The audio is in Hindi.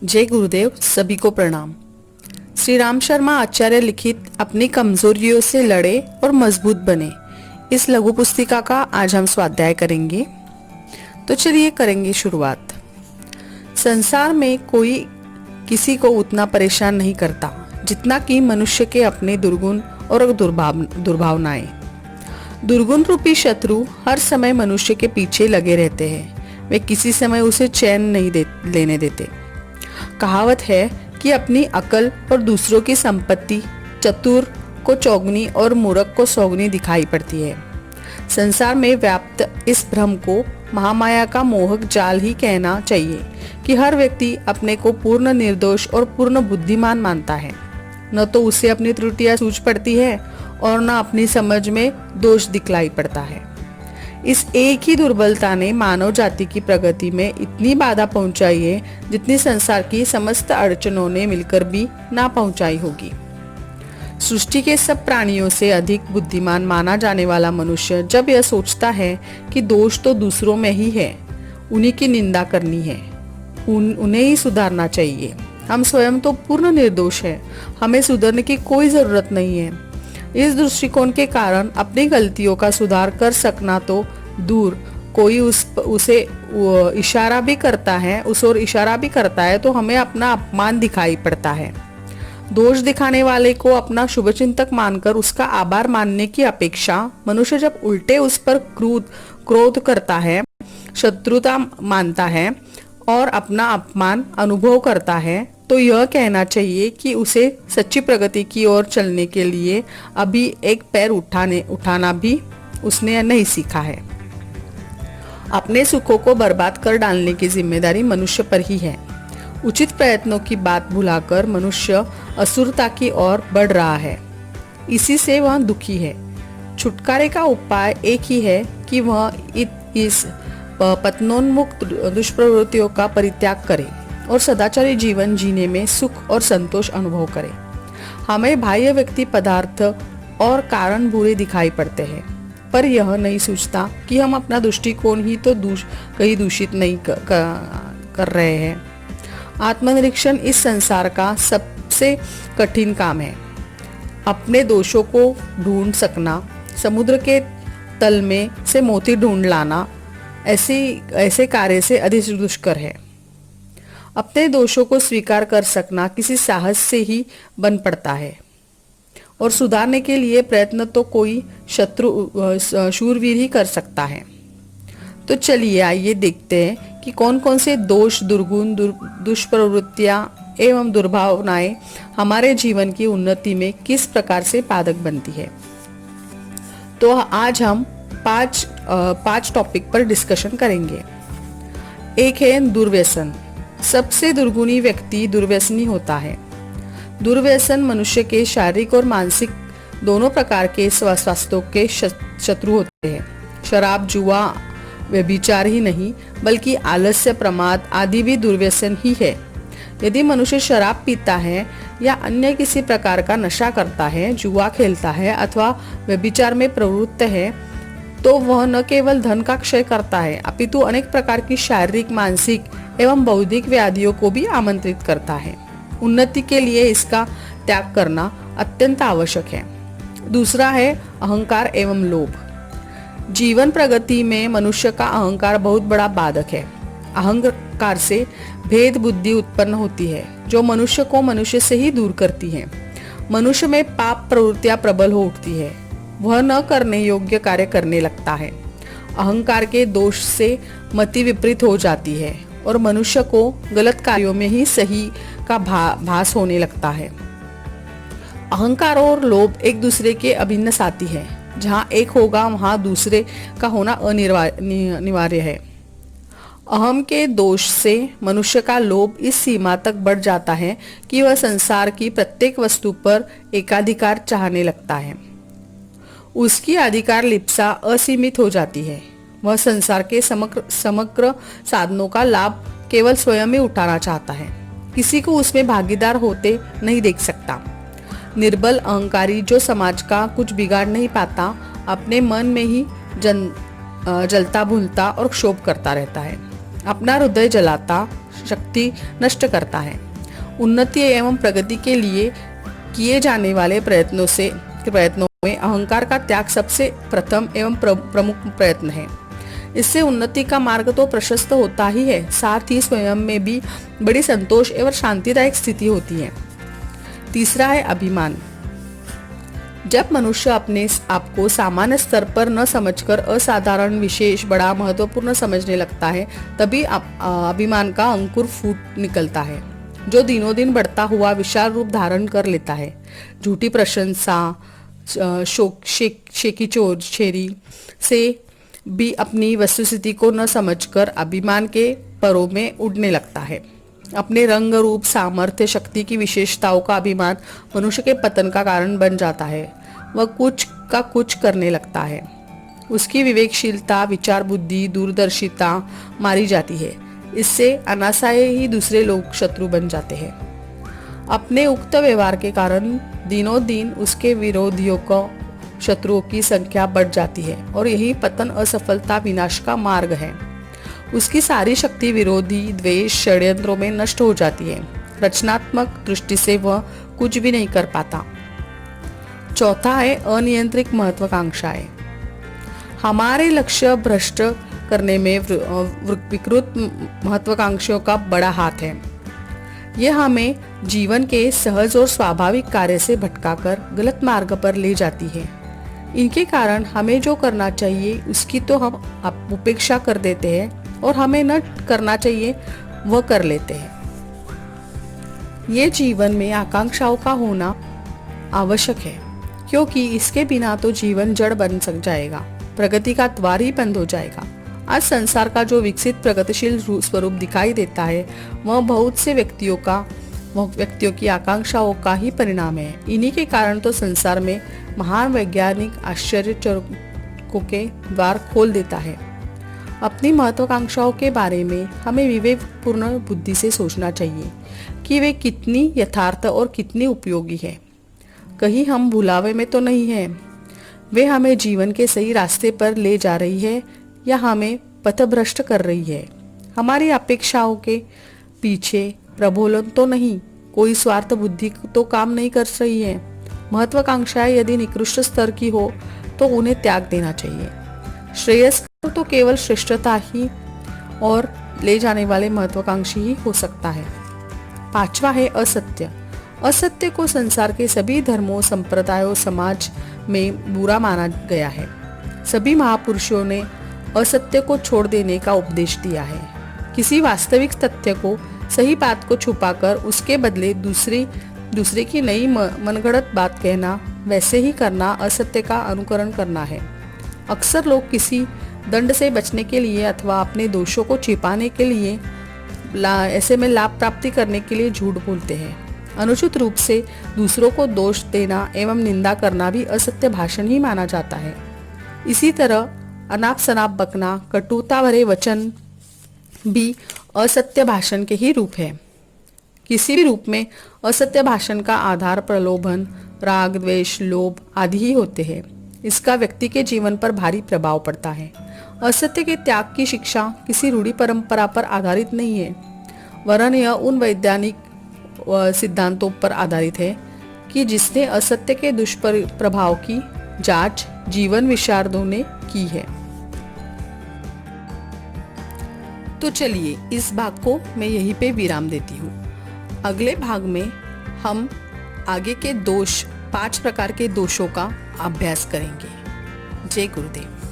जय गुरुदेव, सभी को प्रणाम। श्री राम शर्मा आचार्य लिखित अपनी कमजोरियों से लड़े और मजबूत बने, इस लघु पुस्तिका का आज हम स्वाध्याय करेंगे। तो चलिए करेंगे शुरुआत। संसार में कोई किसी को उतना परेशान नहीं करता जितना कि मनुष्य के अपने दुर्गुण और दुर्भावनाएं। दुर्गुण रूपी शत्रु हर समय मनुष्य के पीछे लगे रहते हैं। वे किसी समय उसे चैन नहीं लेने देते। कहावत है कि अपनी अकल और दूसरों की संपत्ति चतुर को चौगनी और मूर्ख को सौगनी दिखाई पड़ती है। संसार में व्याप्त इस भ्रम को महामाया का मोहक जाल ही कहना चाहिए कि हर व्यक्ति अपने को पूर्ण निर्दोष और पूर्ण बुद्धिमान मानता है। न तो उसे अपनी त्रुटियां सूझ पड़ती है और न अपनी समझ में दोष दिखलाई पड़ता है। इस एक ही दुर्बलता ने मानव जाति की प्रगति में इतनी बाधा पहुंचाई है जितनी संसार की समस्त अड़चनों ने मिलकर भी ना पहुंचाई होगी। सृष्टि के सब प्राणियों से अधिक बुद्धिमान माना जाने वाला मनुष्य जब यह सोचता है कि दोष तो दूसरों में ही है, उन्हीं की निंदा करनी है, उन्हें ही सुधारना चाहिए, हम स्वयं तो पूर्ण निर्दोष है, हमें सुधरने की कोई जरूरत नहीं है, इस दृष्टिकोण के कारण अपनी गलतियों का सुधार कर सकना तो दूर, कोई उसे इशारा भी करता है, उस ओर इशारा भी करता है तो हमें अपना अपमान दिखाई पड़ता है। दोष दिखाने वाले को अपना शुभचिंतक मानकर उसका आभार मानने की अपेक्षा मनुष्य जब उल्टे उस पर क्रोध करता है, शत्रुता मानता है और अपना अपमान अनुभव करता है, तो यह कहना चाहिए कि उसे सच्ची प्रगति की ओर चलने के लिए अभी एक पैर उठाना भी उसने नहीं सीखा है। अपने सुखों को बर्बाद कर डालने की जिम्मेदारी मनुष्य पर ही है। उचित प्रयत्नों की बात भुलाकर मनुष्य असुरता की ओर बढ़ रहा है। इसी से वह दुखी है। छुटकारे का उपाय एक ही है कि वह इस पतनोन्मुख दुष्प्रवृत्तियों का परित्याग करे और सदाचारी जीवन जीने में सुख और संतोष अनुभव करे। हमें बाह्य व्यक्ति, पदार्थ और कारण बुरे दिखाई पड़ते हैं, पर यह नहीं सोचता कि हम अपना दृष्टिकोण ही तो कहीं दूषित नहीं कर रहे हैं। आत्मनिरीक्षण इस संसार का सबसे कठिन काम है। अपने दोषों को ढूंढ सकना समुद्र के तल में से मोती ढूंढ लाना ऐसे कार्य से अधिक दुष्कर है। अपने दोषों को स्वीकार कर सकना किसी साहस से ही बन पड़ता है और सुधारने के लिए प्रयत्न तो कोई शूरवीर ही कर सकता है। तो चलिए आइए देखते हैं कि कौन कौन से दोष, दुर्गुण, दुष्प्रवृत्तियां एवं दुर्भावनाएं हमारे जीवन की उन्नति में किस प्रकार से बाधक बनती है। तो आज हम पांच टॉपिक पर डिस्कशन करेंगे। एक है दुर्व्यसन। सबसे दुर्गुणी व्यक्ति दुर्व्यसनी होता है। दुर्व्यसन मनुष्य के शारीरिक और मानसिक दोनों प्रकार के स्वास्थ्य के शत्रु होते हैं। शराब, जुआ, व्यभिचार ही नहीं बल्कि आलस्य, प्रमाद आदि भी दुर्व्यसन ही है। यदि मनुष्य शराब पीता है या अन्य किसी प्रकार का नशा करता है, जुआ खेलता है अथवा व्यभिचार में प्रवृत्त है, तो वह न केवल धन का क्षय करता है अपितु अनेक प्रकार की शारीरिक, मानसिक एवं बौद्धिक व्याधियों को भी आमंत्रित करता है। उन्नति के लिए इसका त्याग करना अत्यंत आवश्यक है। दूसरा है अहंकार एवं लोभ। जीवन प्रगति में मनुष्य का अहंकार बहुत बड़ा बाधक है। अहंकार से भेद बुद्धि उत्पन्न होती है जो मनुष्य को मनुष्य से ही दूर करती है। मनुष्य में पाप प्रवृत्तियां प्रबल हो उठती है। वह न करने योग्य कार्य करने लगता है। अहंकार के दोष से मति विपरीत हो जाती है और मनुष्य को गलत कार्यों में ही सही का भास होने लगता है। अहंकार और लोभ एक दूसरे के अभिन्न साथी है। जहाँ एक होगा वहाँ दूसरे का होना अनिवार्य है। अहम के दोष से मनुष्य का लोभ इस सीमा तक बढ़ जाता है कि वह संसार की प्रत्येक वस्तु पर एकाधिकार चाहने लगता है। उसकी अधिकार लिप्सा असीमित हो जाती है। वह संसार के समग्र साधनों का लाभ केवल स्वयं ही उठाना चाहता है, किसी को उसमें भागीदार होते नहीं देख सकता। निर्बल अहंकारी जो समाज का कुछ बिगाड़ नहीं पाता, अपने मन में ही जलता भूलता और क्षोभ करता रहता है। अपना हृदय जलाता, शक्ति नष्ट करता है। उन्नति एवं प्रगति के लिए किए जाने वाले प्रयत्नों में अहंकार का त्याग सबसे प्रथम एवं प्रमुख प्रयत्न है। इससे उन्नति का मार्ग तो प्रशस्त होता ही है, साथ ही स्वयं में भी बड़ी संतोष एवं शांतिदायक स्थिति होती है। तीसरा है अभिमान। जब मनुष्य अपने आप को सामान्य स्तर पर न समझकर असाधारण, विशेष, बड़ा, महत्वपूर्ण समझने लगता है, तभी अभिमान का अंकुर फूट निकलता है, जो दिनों दिन बढ़ता हुआ विशाल रूप धारण कर लेता है। झूठी प्रशंसा, शेखी से भी अपनी वस्तुस्थिति को न समझकर अभिमान के परों में उड़ने लगता है। अपने रंग, रूप, सामर्थ्य, शक्ति की विशेषताओं का अभिमान मनुष्य के पतन का कारण बन जाता है। वह कुछ का कुछ करने लगता है। उसकी विवेकशीलता, विचार बुद्धि, दूरदर्शिता मारी जाती है। इससे अनासाए ही दूसरे लोग शत्रु बन जाते हैं। अपने उक्त व्यवहार के कारण दिनों दिन उसके विरोधियों को, शत्रुओं की संख्या बढ़ जाती है और यही पतन, असफलता, विनाश का मार्ग है। उसकी सारी शक्ति विरोधी, द्वेष, षड्यंत्रों में नष्ट हो जाती है। रचनात्मक दृष्टि से वह कुछ भी नहीं कर पाता। चौथा है अनियंत्रित महत्वाकांक्षाएं। हमारे लक्ष्य भ्रष्ट करने में विकृत महत्वाकांक्षाओं का बड़ा हाथ है। यह हमें जीवन के सहज और स्वाभाविक कार्य से भटकाकर गलत मार्ग पर ले जाती है। इनके कारण हमें जो करना चाहिए उसकी तो हम उपेक्षा कर देते हैं और हमें न करना चाहिए वह कर लेते हैं। ये जीवन में आकांक्षाओं का होना आवश्यक है, क्योंकि इसके बिना तो जीवन जड़ बन सक जाएगा, प्रगति का द्वार ही बंद हो जाएगा। आज संसार का जो विकसित प्रगतिशील स्वरूप दिखाई देता है, वह बहुत से व्यक्तियों की आकांक्षाओं का ही परिणाम है। इन्हीं के कारण तो संसार में महान वैज्ञानिक आश्चर्यचरकों के द्वार खोल देता है। अपनी महत्वाकांक्षाओं के बारे में हमें विवेकपूर्ण बुद्धि से सोचना चाहिए कि वे कितनी यथार्थ और कितनी उपयोगी है। कहीं हम भुलावे में तो नहीं है, वे हमें जीवन के सही रास्ते पर ले जा रही है या हमें पथभ्रष्ट कर रही है। हमारी अपेक्षाओं के पीछे प्रबोलन तो नहीं, कोई स्वार्थ बुद्धि तो काम नहीं कर रही है। महत्वाकांक्षाएं यदि निकृष्ट स्तर की हो तो उन्हें त्याग देना चाहिए। श्रेयस्कर तो केवल श्रेष्ठता ही और ले जाने वाले महत्वाकांक्षी ही हो सकता है। पांचवा है असत्य। असत्य को संसार के सभी धर्मों, संप्रदायों, समाज में बुरा माना गया है। सभी महापुरुषों ने असत्य को छोड़ देने का उपदेश दिया है। किसी वास्तविक तथ्य को, सही बात को छुपाकर उसके बदले दूसरे की नई मनगढ़ंत बात कहना, वैसे ही करना असत्य का अनुकरण करना है। अक्सर लोग किसी दंड से बचने के लिए अथवा अपने दोषों को छिपाने के लिए ऐसे में लाभ प्राप्ति करने के लिए झूठ बोलते हैं। अनुचित रूप से दूसरों को दोष देना एवं निंदा करना भी असत्य भाषण ही माना जाता है। इसी तरह अनाप शनाप बकना, कटुता भरे वचन भी असत्य भाषण के ही रूप है। किसी भी रूप में असत्य भाषण का आधार प्रलोभन, राग, द्वेष, लोभ आदि ही होते हैं। इसका व्यक्ति के जीवन पर भारी प्रभाव पड़ता है। असत्य के त्याग की शिक्षा किसी रूढ़ी परंपरा पर आधारित नहीं है, वरन यह उन वैज्ञानिक सिद्धांतों पर आधारित है कि जिसने असत्य के दुष्प्रभाव की जांच जीवन विशारदों ने की है। तो चलिए इस भाग को मैं यहीं पे विराम देती हूँ। अगले भाग में हम आगे के 5 प्रकार के दोषों का अभ्यास करेंगे। जय गुरुदेव।